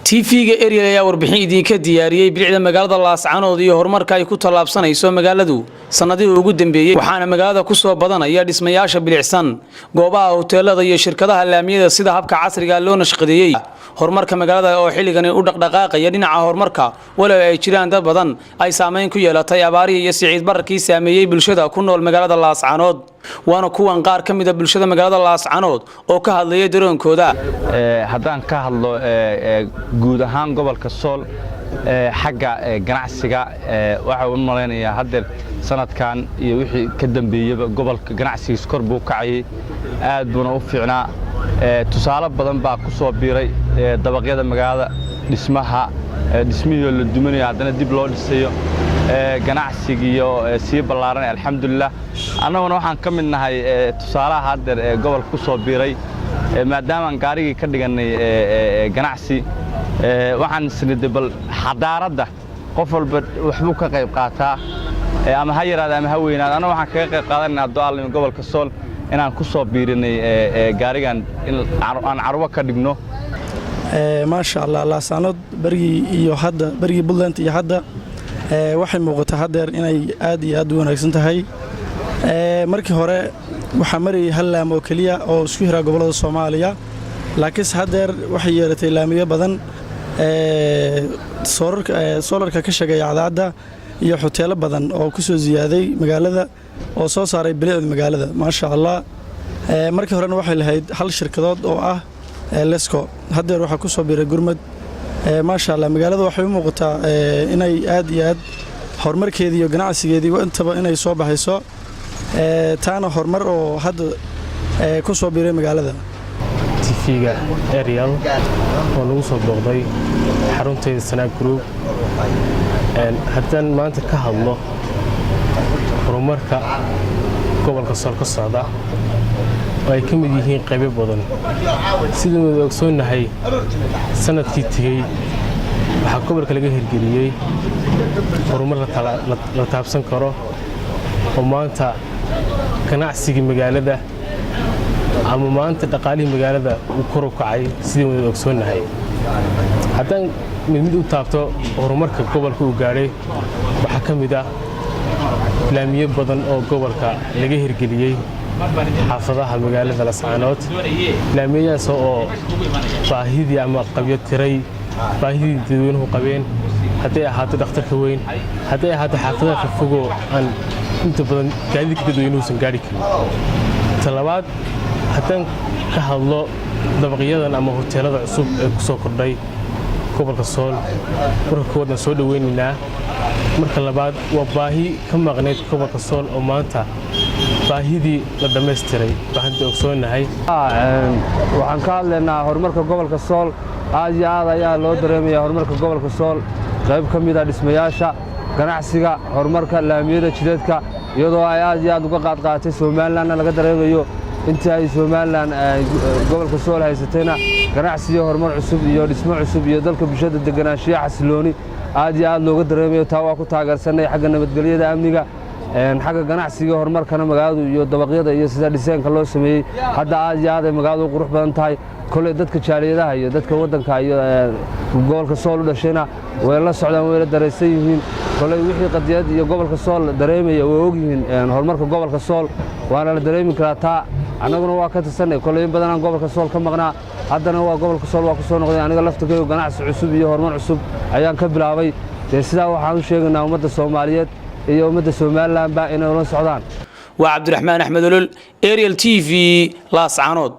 TV-ga Ariel ayaa warbixin idinka diyaariyay bilicda magaalada Laascaanood iyo horumarka ay ku talaabsanayso magaaladu sanadihii ugu dambeeyay waxaana magaalada ku soo badanaya dhismayaasha bilicsan goobaha hoteelada iyo shirkadaha laamiyada sida habka casriga loo nashqadeeyay horumarka magaalada oo xilligan u dhaqdhaqaaqaya dhinaca horumarka walaal ay jiraan dad badan ay saameyn ku yeelatay abaarihi iyo siciid bararkii saameeyay bulshada ku nool magaalada Laascaanood waana kuwan qaar ka mid ah bulshada magaalada Laascaanood oo ka hadlaya dareenkooda haddaan ka hadlo guud ahaan gobolka Sool xagga ganacsiga waxa uu maleynaya hadda sanadkan iyo wixii ka dambeeyay gobolka ganacsiga kor buu kacay aad buu u fiicnaa tusaale badan baa ku soo biiray dabaqyada magaalada dhismihii la duminaya haddana dib loo dhisayo ganacsiga iyo si ballaaran alxamdulillah annaguna waxaan ka mid nahay tusaalaha hadda gobolka ku soo biiray maadaama aan gaarigii ka dhiganay ganacsi waxaan isnidii bal xadaaradda qof walba waxbuu ka qayb qaataa ama ha yaraada ama ha weynaada anagu waxaan kaga qayb qaadanaynaa do'aalnimo gobolka Sool inaan ku soo biirinay gaarigan in aan carwo ka dhigno ma sha Allah Laascaanood barigi Puntland iyo hadda waxay muuqataa hadeer inay aad iyo aad u wanaagsan tahay markii hore waxa maray hal laam oo kaliya oo isku hira gobolada Soomaaliya laakiin hadeer waxay yeelatay laamiyo badan solarka ka shaqeeya cadaalada iyo hoteelo badan oo ku soo ziyaaday magaalada oo soo saaray bilicda magaalada ma sha Allah markii horena waxay lahayd hal shirkadood oo ah Lesco hadeer waxa ku soo biiray gurmad ما شاء الله magaalada waxay u muuqataa inay aad iyo aad horumarkeedii iyo ganacsigeedii intaba inay soo baxayso taana horumar oo hadda ku soo biiray magaalada TV-ga Ariel oo lagu soo booqday xarunteeda Sanaag Group haddaan maanta ka hadlo horumarka gobolka Sool ka socda ay ka mid yihiin qaybo badan sidoo uu ogsoonahay sanadkii tagay waxa gobolka laga hirgeliyay horumar la taabsan karo oo maanta ganacsiga magaalada ama maanta dhaqaalihi magaalada uu kor u kacay sidoo uu ogsoonahay haddaan mid u taabto horumarka gobolka uu gaaray waxa ka mid ah laamiyo badan oo gobolka laga hirgeliyay xaafadaha magaalada Laascaanood laamiyaas oo baahidii ama qabyo tiray baahidii dadweynuhu qabeen haday ahaato dhakhtarka weyn haday ahaato xaafadaha fogo aan inta badan gaadiidka dadweynuhu san gaari karin talabaad haddaan ka hadlo dabaqyadan ama hoteelada cusub ee ku soo kordhay gobolka Sool marka koodan soo dhaweynina marka labaad waa baahi ka maqneyd gobolka Sool oo maanta baahidii la dhameystiray baahida ogsoonahay waxaan ka hadlaynaa horumarka gobolka Sool aad iyo aad ayaa loo dareemayaa horumarka gobolka Sool qayb ka mid ah dhismayaasha ganacsiga horumarka laamiyada jidadka iyadoo ay aad iyo aad uga qaatay Soomaaliland laga dareemayo intii ay Soomaaliland gobolka Sool haysatayna ganacsiga horumar cusub iyo dhismo cusub iyo dalka bulshada deganaanshiya xasilooni aad iyo aad looga dareemayo taa waa ku taageersanay xagga nabadgelyada amniga xagga ganacsiga horumarkana magaaladu iyo dabaqyada iyo sida dhiseenka loo sameeyay hadda aad iyo aad ay magaaladu qurux badan tahay kale dadka jaaliyadaha iyo dadka wadanka iyo gobolka Sool u dhashayna way la socdaan way la dareysan yihiin kale wixii qadiyad iyo gobolka Sool dareemaya way og yihiin horumarka gobolka Sool waana la dareemi karaa taa anaguna waa ka tirsanay kale in badan aan gobolka Sool ka maqnaa haddana waa gobolka Sool waa ku soo noqday aniga laftigayga ganacsi cusub iyo horumar cusub ayaan ka bilaabay sidaa waxaan u sheegaynaa ummadda Soomaaliyeed iyo ummadda Soomaaliland baa inay la socdaan waa Cabdiraxmaan Axmed Olol Ariel TV Laascaanood